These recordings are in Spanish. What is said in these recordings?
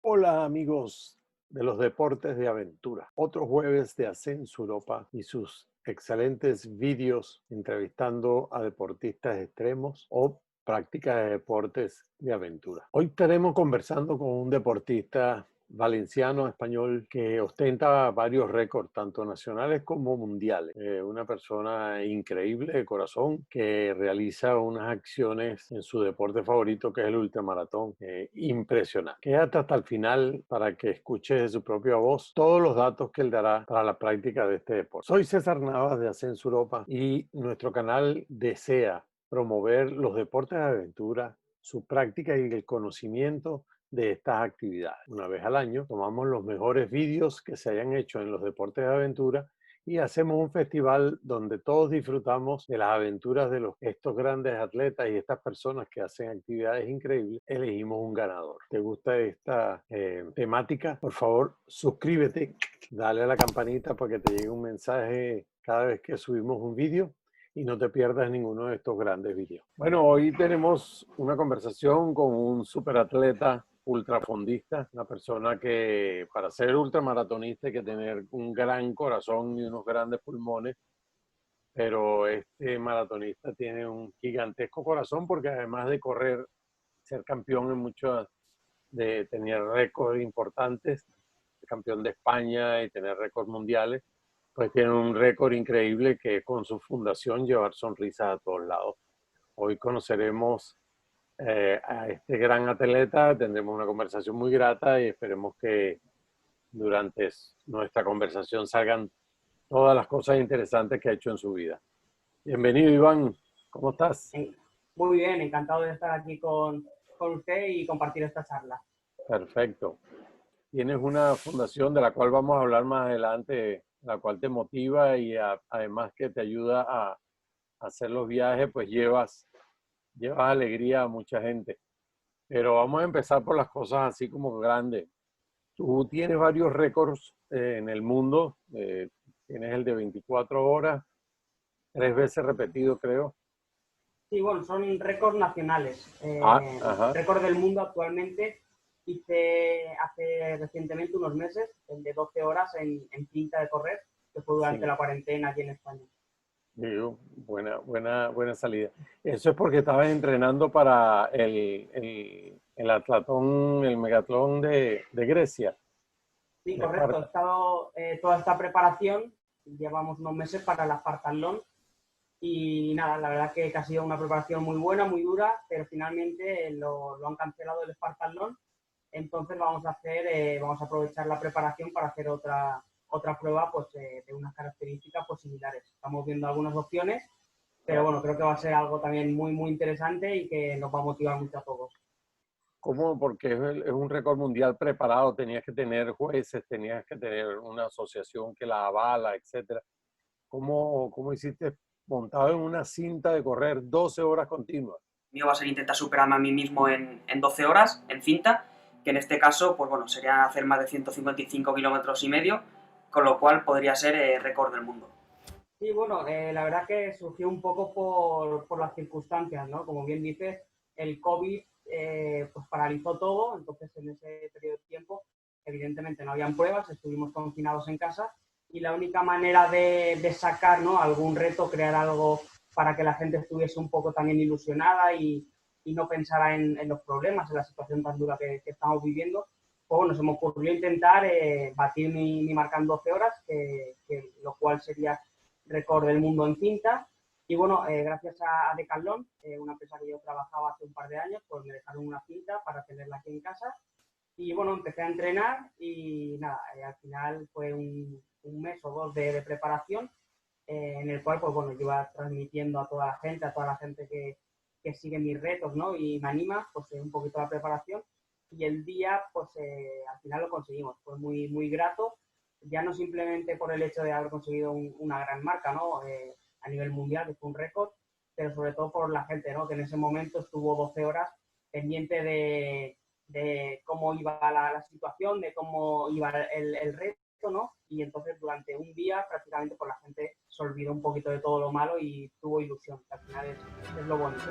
Hola amigos de los deportes de aventura. Otro jueves de Ascenso Europa y sus excelentes vídeos entrevistando a deportistas extremos o prácticas de deportes de aventura. Hoy estaremos conversando con un deportista valenciano español que ostenta varios récords, tanto nacionales como mundiales. Una persona increíble de corazón que realiza unas acciones en su deporte favorito, que es el ultramaratón. Impresionante. Quédate hasta el final para que escuches de su propia voz todos los datos que él dará para la práctica de este deporte. Soy César Navas de Ascenso Europa y nuestro canal desea promover los deportes de aventura, su práctica y el conocimiento de estas actividades. Una vez al año tomamos los mejores vídeos que se hayan hecho en los deportes de aventura y hacemos un festival donde todos disfrutamos de las aventuras de estos grandes atletas y estas personas que hacen actividades increíbles. Elegimos un ganador. ¿Te gusta esta temática? Por favor, suscríbete, dale a la campanita para que te llegue un mensaje cada vez que subimos un vídeo y no te pierdas ninguno de estos grandes vídeos. Bueno, hoy tenemos una conversación con un superatleta ultrafondista, una persona que para ser ultramaratonista hay que tener un gran corazón y unos grandes pulmones, pero este maratonista tiene un gigantesco corazón porque además de correr, ser campeón en muchos, de tener récords importantes, campeón de España y tener récords mundiales, pues tiene un récord increíble que con su fundación llevar sonrisas a todos lados. Hoy conoceremos a este gran atleta, tendremos una conversación muy grata y esperemos que durante nuestra conversación salgan todas las cosas interesantes que ha hecho en su vida. Bienvenido, Iván. ¿Cómo estás? Muy bien, encantado de estar aquí con usted y compartir esta charla. Perfecto. Tienes una fundación de la cual vamos a hablar más adelante, la cual te motiva y además que te ayuda a hacer los viajes, pues llevas alegría a mucha gente. Pero vamos a empezar por las cosas así como grandes. Tú tienes varios récords en el mundo. Tienes el de 24 horas, 3 veces repetido, creo. Sí, bueno, son récords nacionales. Ajá. Récord del mundo actualmente hice hace recientemente unos meses, el de 12 horas en cinta de correr, que fue durante Sí. la cuarentena aquí en España. Digo, buena salida. Eso es porque estabas entrenando para el atlatón, el megatlón de Grecia. Sí, De correcto. He Esparta. estado toda esta preparación, llevamos unos meses para la Spartathlon y nada, la verdad que ha sido una preparación muy buena, muy dura, pero finalmente lo han cancelado el Spartathlon. Entonces vamos a aprovechar la preparación para hacer otra prueba pues, de unas características pues, similares. Estamos viendo algunas opciones, pero bueno, creo que va a ser algo también muy, muy interesante y que nos va a motivar mucho a todos. ¿Cómo? Porque es un récord mundial preparado, tenías que tener jueces, tenías que tener una asociación que la avala, etcétera. ¿Cómo hiciste montado en una cinta de correr 12 horas continuas? Mío va a ser intentar superarme a mí mismo en 12 horas, en cinta, que en este caso, pues bueno, sería hacer más de 155 kilómetros y medio, con lo cual podría ser récord del mundo. Sí, bueno, la verdad que surgió un poco por las circunstancias, ¿no? Como bien dices, el COVID pues paralizó todo, entonces en ese periodo de tiempo evidentemente no habían pruebas, estuvimos confinados en casa y la única manera de sacar, ¿no?, algún reto, crear algo para que la gente estuviese un poco también ilusionada y no pensara en los problemas, en la situación tan dura que estamos viviendo, pues bueno, se me ocurrió intentar batir mi marca en 12 horas, lo cual sería récord del mundo en cinta. Y bueno, gracias a Decathlon, una empresa que yo trabajaba hace un par de años, pues me dejaron una cinta para tenerla aquí en casa. Y bueno, empecé a entrenar y nada, al final fue un mes o dos de preparación en el cual, pues bueno, yo iba transmitiendo a toda la gente que sigue mis retos, ¿no? Y me anima, pues un poquito la preparación. Y el día, pues al final lo conseguimos. Fue muy, muy grato, ya no simplemente por el hecho de haber conseguido una gran marca, ¿no? A nivel mundial, que fue un récord, pero sobre todo por la gente, ¿no? Que en ese momento estuvo 12 horas pendiente de cómo iba la situación, de cómo iba el reto, ¿no? Y entonces durante un día prácticamente pues la gente se olvidó un poquito de todo lo malo y tuvo ilusión, que al final es lo bonito.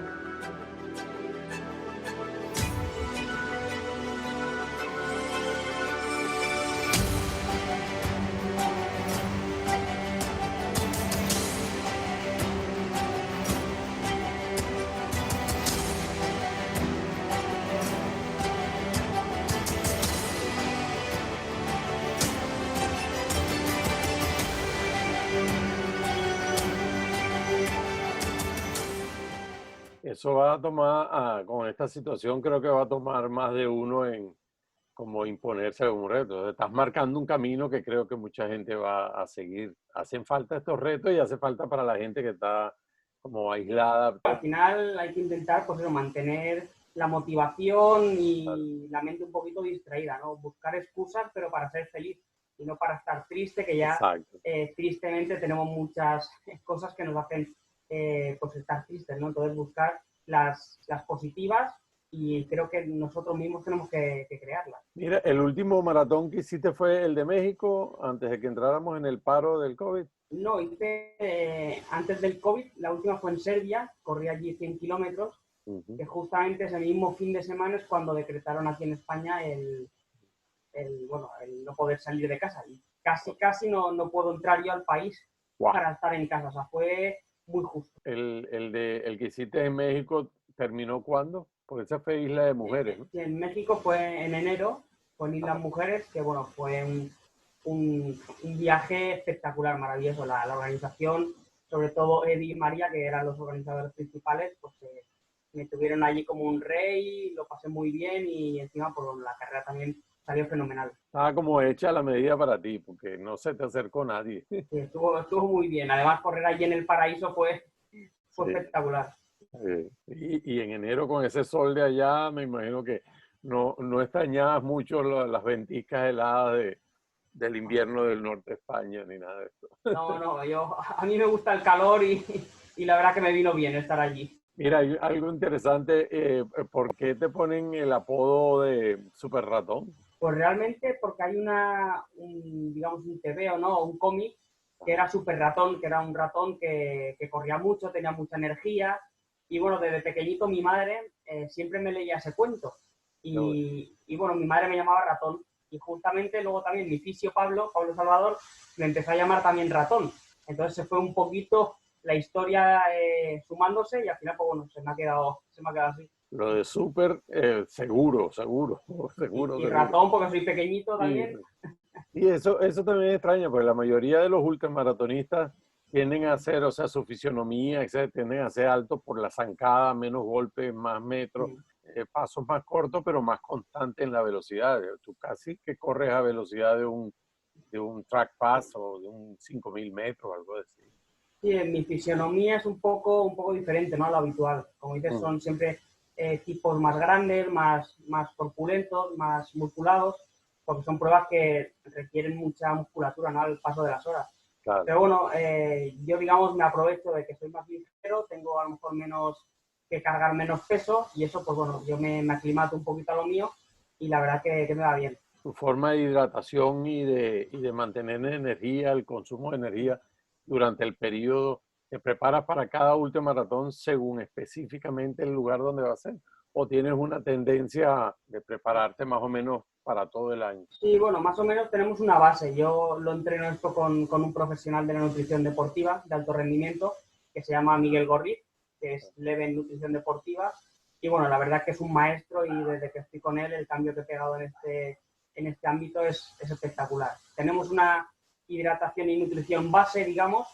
eso va a tomar, con esta situación creo que va a tomar más de uno en como imponerse un reto. Estás marcando un camino que creo que mucha gente va a seguir. Hacen falta estos retos y hace falta para la gente que está como aislada. Al final hay que intentar pues, mantener la motivación y la mente un poquito distraída, ¿no? Buscar excusas, pero para ser feliz y no para estar triste, que ya tristemente tenemos muchas cosas que nos hacen pues estar tristes, ¿no? Entonces buscar las positivas y creo que nosotros mismos tenemos que crearlas. Mira, el último maratón que hiciste fue el de México, antes de que entráramos en el paro del COVID. No, hice antes del COVID, la última fue en Serbia, corrí allí 100 kilómetros, que justamente ese mismo fin de semana es cuando decretaron aquí en España el no poder salir de casa. Y casi no puedo entrar yo al país para estar en casa, o sea, fue muy justo. El que hiciste en México, ¿terminó cuándo? Porque esa fue Isla de Mujeres, ¿no? En México fue en enero, con Islas Mujeres, que bueno, fue un viaje espectacular, maravilloso. La organización, sobre todo Eddie y María, que eran los organizadores principales, pues me tuvieron allí como un rey, lo pasé muy bien y encima por la carrera también salió fenomenal. Estaba como hecha la medida para ti, porque no se te acercó nadie. Sí, estuvo muy bien. Además, correr allí en el paraíso fue espectacular. Y en enero con ese sol de allá, me imagino que no extrañabas mucho las ventiscas heladas del invierno del norte de España, ni nada de esto. No, a mí me gusta el calor y la verdad que me vino bien estar allí. Mira, hay algo interesante. ¿Por qué te ponen el apodo de Super Ratón? Pues realmente porque hay digamos, un TVO, ¿no? Un cómic que era Super Ratón, que era un ratón que corría mucho, tenía mucha energía. Y bueno, desde pequeñito mi madre siempre me leía ese cuento. Y bueno, mi madre me llamaba Ratón. Y justamente luego también mi fisio Pablo Salvador, me empezó a llamar también Ratón. Entonces se fue un poquito la historia sumándose y al final, pues bueno, se me ha quedado así. Lo de súper, seguro. Y ratón, porque soy pequeñito también. Y eso también es extraño, porque la mayoría de los ultramaratonistas tienden a hacer, o sea, su fisionomía, etcétera, tienden a ser altos por la zancada, menos golpes, más metros, pasos más cortos, pero más constantes en la velocidad. Tú casi que corres a velocidad de un track pass o de un 5.000 metros, algo así. Sí, mi fisionomía es un poco diferente, ¿no? A lo habitual. Como dices, son siempre tipos más grandes, más corpulentos, más musculados, porque son pruebas que requieren mucha musculatura, ¿no? Al paso de las horas. Claro. Pero bueno, yo, digamos, me aprovecho de que soy más ligero, tengo a lo mejor que cargar menos peso y eso, pues bueno, yo me aclimato un poquito a lo mío y la verdad que me va bien. Tu forma de hidratación y de mantener energía, el consumo de energía durante el periodo, ¿te preparas para cada ultramaratón según específicamente el lugar donde va a ser? ¿O tienes una tendencia de prepararte más o menos para todo el año? Sí, bueno, más o menos tenemos una base. Yo lo entreno esto con un profesional de la nutrición deportiva de alto rendimiento que se llama Miguel Gorriz, que es leve en nutrición deportiva. Y bueno, la verdad que es un maestro y desde que estoy con él el cambio que he pegado en este ámbito es espectacular. Tenemos una hidratación y nutrición base, digamos,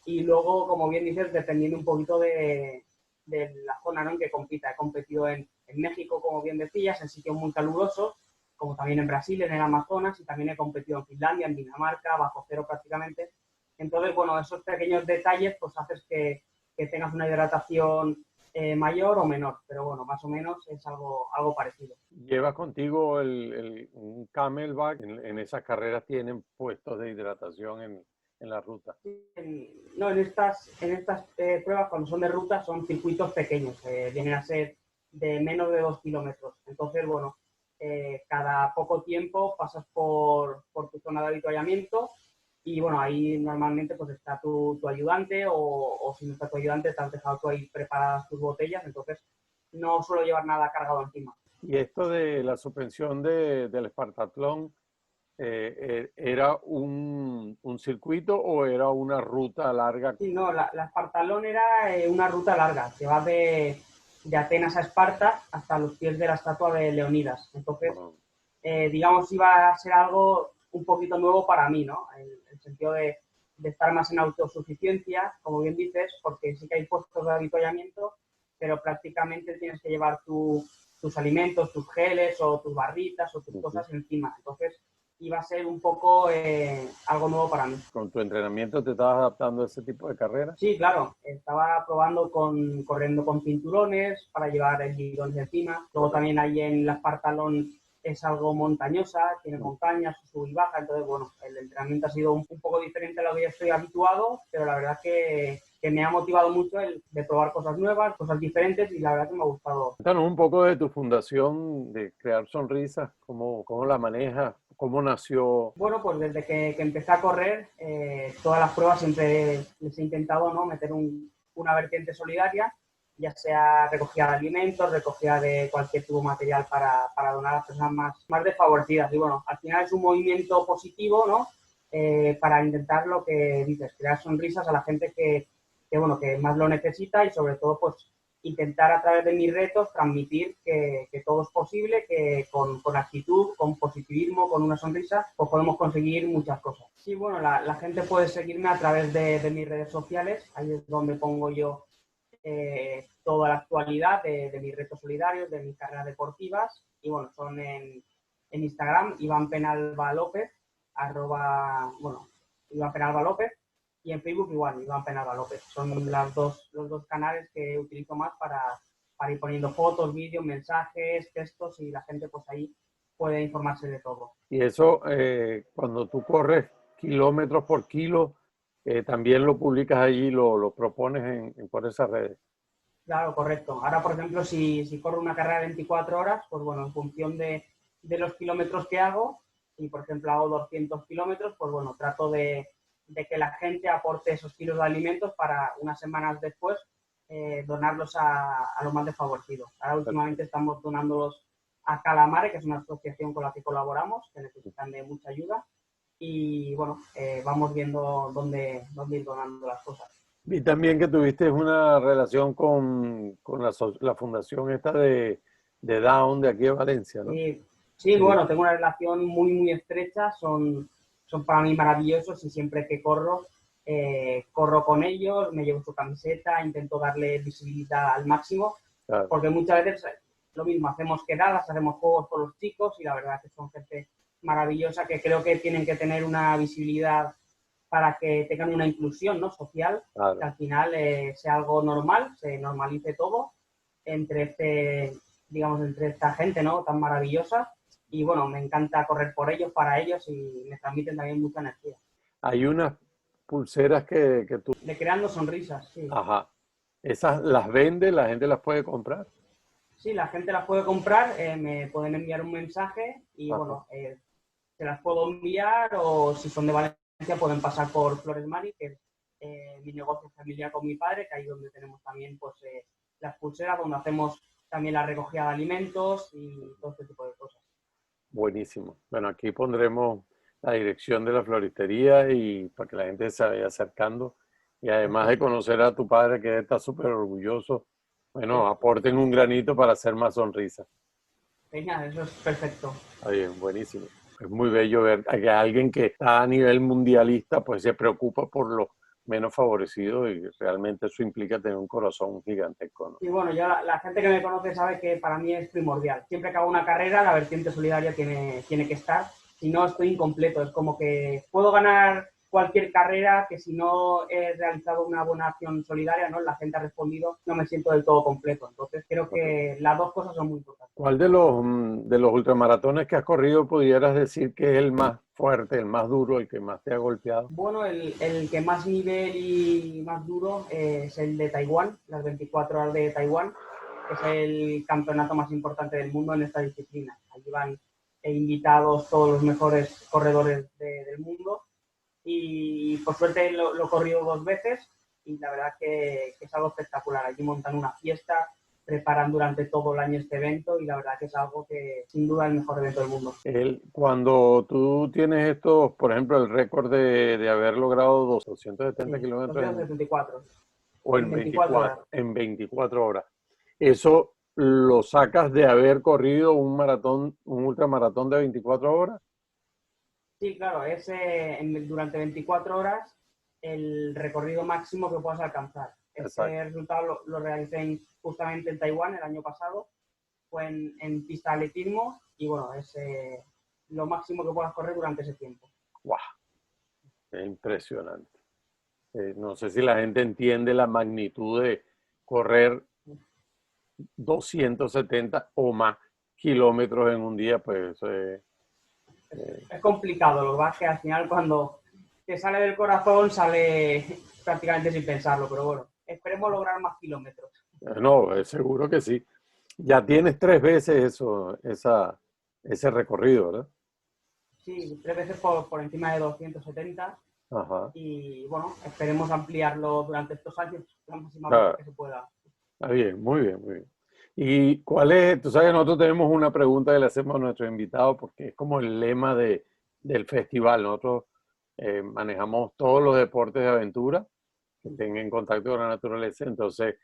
y luego, como bien dices, dependiendo un poquito de la zona, ¿no?, en que compita. He competido en México, como bien decías, en sitios muy calurosos, como también en Brasil, en el Amazonas, y también he competido en Finlandia, en Dinamarca, bajo cero prácticamente. Entonces, bueno, esos pequeños detalles pues haces que tengas una hidratación mayor o menor, pero bueno, más o menos es algo parecido. ¿Llevas contigo un Camelback? En esas carreras tienen puestos de hidratación en la ruta. No, en estas pruebas, cuando son de ruta, son circuitos pequeños, vienen a ser de menos de 2 kilómetros. Entonces, bueno, cada poco tiempo pasas por tu zona de avituallamiento y, bueno, ahí normalmente pues está tu ayudante o si no está tu ayudante, te has dejado tú ahí preparadas tus botellas, entonces no suelo llevar nada cargado encima. ¿Y esto de la suspensión del Espartatlón, era un circuito o era una ruta larga? Sí, no, la Espartatlón era una ruta larga, que va de Atenas a Esparta hasta los pies de la estatua de Leonidas. Entonces, digamos, iba a ser algo un poquito nuevo para mí, ¿no? El sentido de estar más en autosuficiencia, como bien dices, porque sí que hay puestos de avituallamiento, pero prácticamente tienes que llevar tus alimentos, tus geles o tus barritas o tus cosas encima. Entonces iba a ser un poco algo nuevo para mí. ¿Con tu entrenamiento te estabas adaptando a ese tipo de carreras? Sí, claro. Estaba probando corriendo con cinturones para llevar el bidón encima. Luego también ahí en la Espartalón es algo montañosa, tiene montañas, sube y baja. Entonces, bueno, el entrenamiento ha sido un poco diferente a lo que yo estoy habituado, pero la verdad que me ha motivado mucho el de probar cosas nuevas, cosas diferentes, y la verdad que me ha gustado. Cuéntanos un poco de tu fundación de Crear Sonrisas, cómo la manejas, cómo nació. Bueno, pues desde que empecé a correr, todas las pruebas siempre les he intentado, ¿no?, meter una vertiente solidaria, ya sea recogida de alimentos, recogida de cualquier tipo de material para donar a las personas más desfavorecidas. Y bueno, al final es un movimiento positivo, ¿no?, para intentar lo que dices, crear sonrisas a la gente que más lo necesita, y sobre todo pues intentar a través de mis retos transmitir que todo es posible, que con actitud, con positivismo, con una sonrisa, pues podemos conseguir muchas cosas. Sí, bueno, la gente puede seguirme a través de mis redes sociales, ahí es donde pongo yo toda la actualidad de mis retos solidarios, de mis carreras deportivas, y bueno, son en Instagram, Iván Penalba López, Iván Penalba López, y en Facebook igual, Iván Penalba López. Son los dos canales que utilizo más para ir poniendo fotos, vídeos, mensajes, textos, y la gente pues ahí puede informarse de todo. Y eso, cuando tú corres kilómetros por kilo, también lo publicas allí, lo propones por esas redes. Claro, correcto. Ahora, por ejemplo, si corro una carrera de 24 horas, pues bueno, en función de los kilómetros que hago, y por ejemplo hago 200 kilómetros, pues bueno, trato de que la gente aporte esos kilos de alimentos para unas semanas después donarlos a los más desfavorecidos. Ahora últimamente estamos donándolos a Calamare, que es una asociación con la que colaboramos, que necesitan de mucha ayuda, y bueno, vamos viendo dónde ir donando las cosas. Vi también que tuviste una relación con la fundación esta de Down de aquí de Valencia, ¿no? Sí, bueno, tengo una relación muy estrecha, son para mí maravillosos, y siempre que corro con ellos, me llevo su camiseta, intento darle visibilidad al máximo, claro, porque muchas veces lo mismo, hacemos quedadas, hacemos juegos con los chicos, y la verdad que son gente maravillosa que creo que tienen que tener una visibilidad para que tengan una inclusión, ¿no?, social, claro, que al final sea algo normal, se normalice todo entre esta gente, ¿no?, tan maravillosa. Y bueno, me encanta correr por ellos, para ellos, y me transmiten también mucha energía. Hay unas pulseras que tú... De Creando Sonrisas, sí. Ajá. ¿Esas las vende? ¿La gente las puede comprar? Sí, la gente las puede comprar, me pueden enviar un mensaje y ajá, bueno, se las puedo enviar, o si son de Valencia pueden pasar por Flores Mari, que es mi negocio familiar con mi padre, que ahí donde tenemos también pues las pulseras, donde hacemos también la recogida de alimentos y todo este tipo de cosas. Buenísimo. Bueno, aquí pondremos la dirección de la floristería y para que la gente se vaya acercando. Y además de conocer a tu padre, que está súper orgulloso, bueno, aporten un granito para hacer más sonrisas. Genial, eso es perfecto. Está bien, buenísimo. Es muy bello ver que alguien que está a nivel mundialista pues se preocupa por los menos favorecidos, y realmente eso implica tener un corazón gigantesco, ¿no? Y bueno, yo la gente que me conoce sabe que para mí es primordial. Siempre que hago una carrera, la vertiente solidaria tiene que estar. Si no, estoy incompleto. Es como que puedo ganar cualquier carrera, que si no he realizado una buena acción solidaria, ¿no?, la gente ha respondido, no me siento del todo completo. Entonces creo que las dos cosas son muy importantes. ¿Cuál de los ultramaratones que has corrido pudieras decir que es el más fuerte, el más duro, el que más te ha golpeado? Bueno, el que más nivel y más duro es el de Taiwán, las 24 horas de Taiwán, que es el campeonato más importante del mundo en esta disciplina. Allí van invitados todos los mejores corredores del mundo, y por suerte lo he corrido 2 veces, y la verdad que es algo espectacular. Allí montan una fiesta, preparan durante todo el año este evento, y la verdad que es algo que sin duda es el mejor evento del mundo. Cuando tú tienes estos, por ejemplo, el récord de haber logrado 270 kilómetros 274. O en 24 horas. Eso lo sacas de haber corrido un ultramaratón de 24 horas. Sí, claro, es durante 24 horas el recorrido máximo que puedas alcanzar. Este resultado lo realicé justamente en Taiwán el año pasado, fue en pista de atletismo y bueno, es lo máximo que puedas correr durante ese tiempo. ¡Wow! Es impresionante. No sé si la gente entiende la magnitud de correr 270 o más kilómetros en un día, pues eso es complicado, lo que pasa es que al final cuando te sale del corazón sale prácticamente sin pensarlo, pero bueno, esperemos lograr más kilómetros. no, seguro que sí. Ya tienes 3 veces ese recorrido, ¿verdad? Sí, 3 veces por encima de 270 Ajá. y bueno, esperemos ampliarlo durante estos años las máximas veces Ah, que se pueda. está bien, muy bien, muy bien. ¿Y cuál es? Tú sabes, nosotros tenemos una pregunta que le hacemos a nuestros invitados porque es como el lema del festival. Nosotros manejamos todos los deportes de aventura que estén en contacto con la naturaleza. Entonces,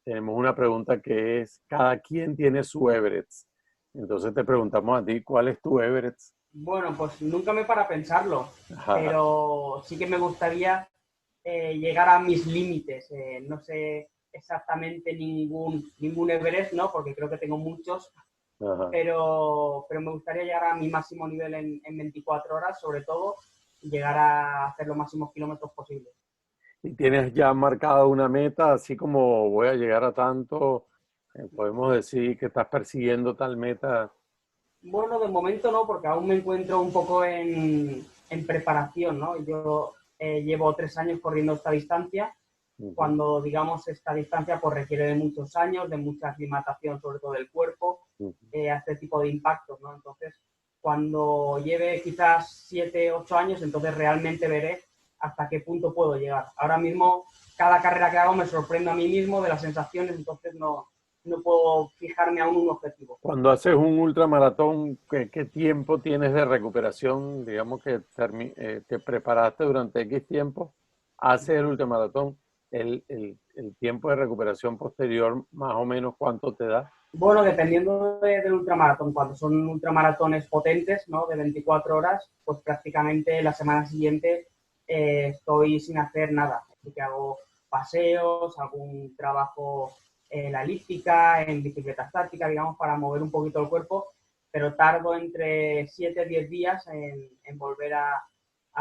tenemos una pregunta que es, cada quien tiene su Everest. Entonces te preguntamos a ti, ¿cuál es tu Everest? Bueno, pues nunca me para pensarlo, Ajá, pero sí que me gustaría llegar a mis límites. No sé exactamente ningún Everest, ¿no? Porque creo que tengo muchos, ajá. pero me gustaría llegar a mi máximo nivel en 24 horas, sobre todo, y llegar a hacer los máximos kilómetros posibles. ¿Y tienes ya marcada una meta, así como voy a llegar a tanto? Podemos decir que estás persiguiendo tal meta. Bueno, de momento no, porque aún me encuentro un poco en preparación, ¿no? Yo llevo 3 años corriendo esta distancia, Ujú, cuando, digamos, esta distancia pues requiere de muchos años, de mucha aclimatación, sobre todo del cuerpo, ujú. a este tipo de impactos, ¿no? Entonces, cuando lleve quizás 7, 8 años, entonces realmente veré hasta qué punto puedo llegar. Ahora mismo, cada carrera que hago me sorprendo a mí mismo de las sensaciones, entonces no puedo fijarme aún un objetivo. Cuando haces un ultramaratón, ¿qué tiempo tienes de recuperación? Digamos que te preparaste durante X tiempo, haces el ultramaratón, el tiempo de recuperación posterior, más o menos, ¿cuánto te da? Bueno, dependiendo del ultramaratón, cuando son ultramaratones potentes, ¿no? De 24 horas, pues prácticamente la semana siguiente estoy sin hacer nada. Así que hago paseos, algún trabajo en la elíptica, en bicicleta estática, digamos, para mover un poquito el cuerpo, pero tardo entre 7 y 10 días en volver a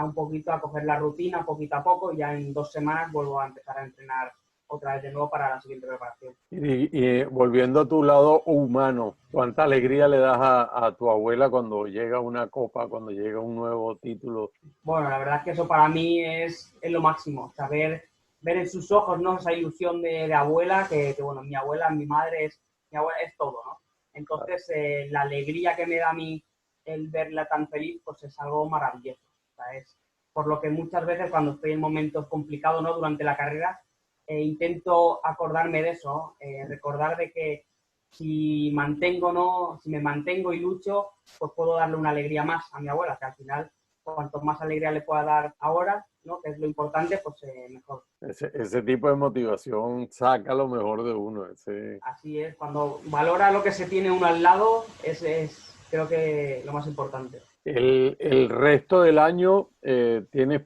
un poquito a coger la rutina poquito a poco y ya en 2 semanas vuelvo a empezar a entrenar otra vez de nuevo para la siguiente preparación. Y volviendo a tu lado humano, ¿cuánta alegría le das a tu abuela cuando llega una copa, cuando llega un nuevo título? Bueno, la verdad es que eso para mí es lo máximo, saber ver en sus ojos, ¿no? Esa ilusión de abuela, que, bueno, mi abuela, mi abuela es todo, ¿no? Entonces, la alegría que me da a mí el verla tan feliz, pues es algo maravilloso. O sea, es por lo que muchas veces cuando estoy en momentos complicados, ¿no? Durante la carrera, intento acordarme de eso, recordar de que si me mantengo y lucho, pues puedo darle una alegría más a mi abuela, que al final cuanto más alegría le pueda dar ahora, ¿no? Que es lo importante, pues mejor. Ese tipo de motivación saca lo mejor de uno. Así es, cuando valora lo que se tiene uno al lado, es creo que lo más importante. El resto del año tienes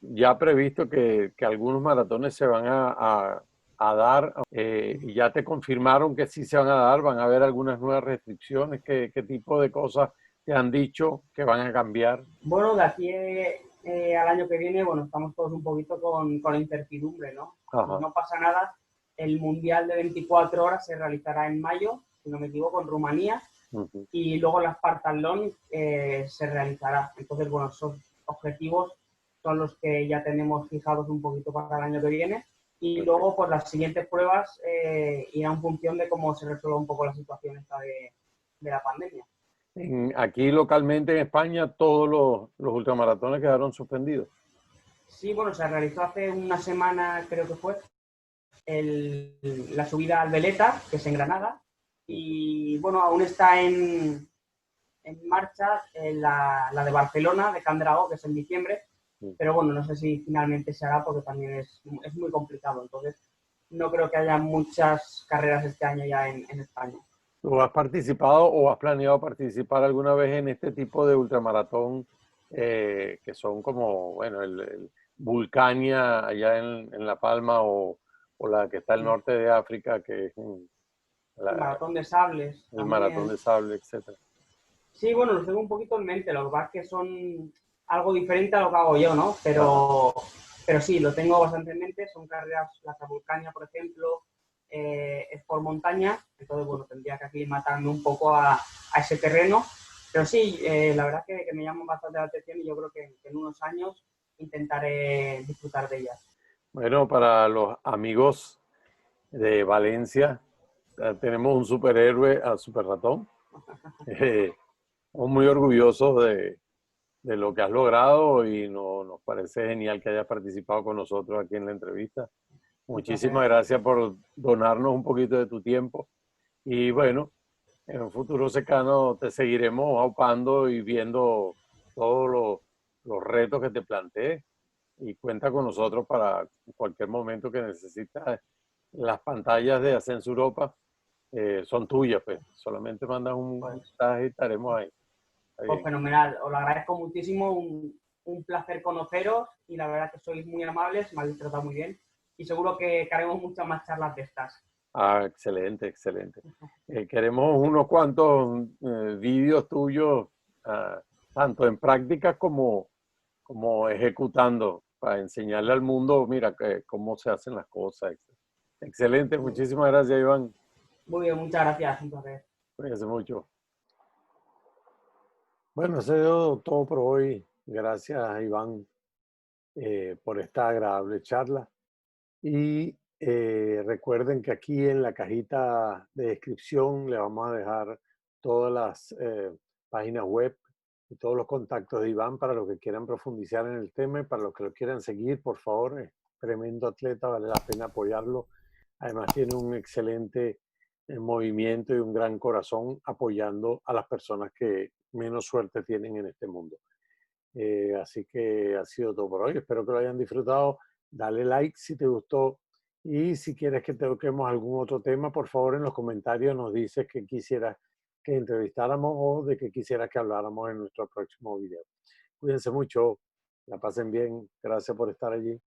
ya previsto que algunos maratones se van a dar y ya te confirmaron que sí se van a dar, van a haber algunas nuevas restricciones, ¿qué tipo de cosas te han dicho que van a cambiar? Bueno, de aquí al año que viene, bueno, estamos todos un poquito con la incertidumbre, ¿no? Si Ajá. no pasa nada, el Mundial de 24 horas se realizará en mayo, si no me equivoco, en Rumanía, Ujú. y luego la Spartan se realizará. Entonces, bueno, esos objetivos son los que ya tenemos fijados un poquito para el año que viene. Y Okay. luego, pues las siguientes pruebas irán en función de cómo se resuelva un poco la situación esta de la pandemia. Aquí localmente en España todos los ultramaratones quedaron suspendidos. Sí, bueno, se realizó hace una semana, creo que fue, la subida al Veleta, que es en Granada, y bueno, aún está en marcha la de Barcelona, de Can Dragó, que es en diciembre, pero bueno, no sé si finalmente se hará porque también es muy complicado, entonces no creo que haya muchas carreras este año ya en España. ¿Tú has participado o has planeado participar alguna vez en este tipo de ultramaratón que son como, bueno, el Vulcania allá en La Palma o la que está al norte de África, que es El maratón de sables el también. maratón de sable, etcétera. Sí, bueno, los tengo un poquito en mente, lo que pasa es que son algo diferente a lo que hago yo, ¿no? Pero sí, lo tengo bastante en mente, son carreras, la Travolcania, por ejemplo, es por montaña, entonces, bueno, tendría que aclimatarme un poco a ese terreno, pero sí, la verdad es que me llaman bastante la atención y yo creo que en unos años intentaré disfrutar de ellas. Bueno, para los amigos de Valencia, tenemos un superhéroe, a Super Ratón. Estamos muy orgullosos de lo que has logrado y nos parece genial que hayas participado con nosotros aquí en la entrevista. Muchísimas gracias por donarnos un poquito de tu tiempo. Y bueno, en un futuro cercano te seguiremos aupando y viendo todos los retos que te planteé. Y cuenta con nosotros para cualquier momento que necesitas. Las pantallas de Ascenso Europa son tuyas, pues. Solamente mandas un Pues, mensaje y estaremos ahí. Está pues bien. fenomenal, os lo agradezco muchísimo, un placer conoceros y la verdad que sois muy amables, me habéis tratado muy bien y seguro que haremos muchas más charlas de estas. Ah, excelente, excelente. Queremos unos cuantos vídeos tuyos, tanto en práctica como ejecutando, para enseñarle al mundo, mira, cómo se hacen las cosas. Excelente, muchísimas gracias, Iván. Muy bien, muchas gracias, un placer. Cuídense mucho. Bueno, eso ha sido todo por hoy. Gracias, Iván, por esta agradable charla. Y recuerden que aquí en la cajita de descripción le vamos a dejar todas las páginas web y todos los contactos de Iván para los que quieran profundizar en el tema y para los que lo quieran seguir, por favor. Es tremendo atleta, vale la pena apoyarlo. Además tiene un excelente movimiento y un gran corazón apoyando a las personas que menos suerte tienen en este mundo. Así que ha sido todo por hoy. Espero que lo hayan disfrutado. Dale like si te gustó. Y si quieres que toquemos algún otro tema, por favor en los comentarios nos dices que quisieras que entrevistáramos o de que quisieras que habláramos en nuestro próximo video. Cuídense mucho. La pasen bien. Gracias por estar allí.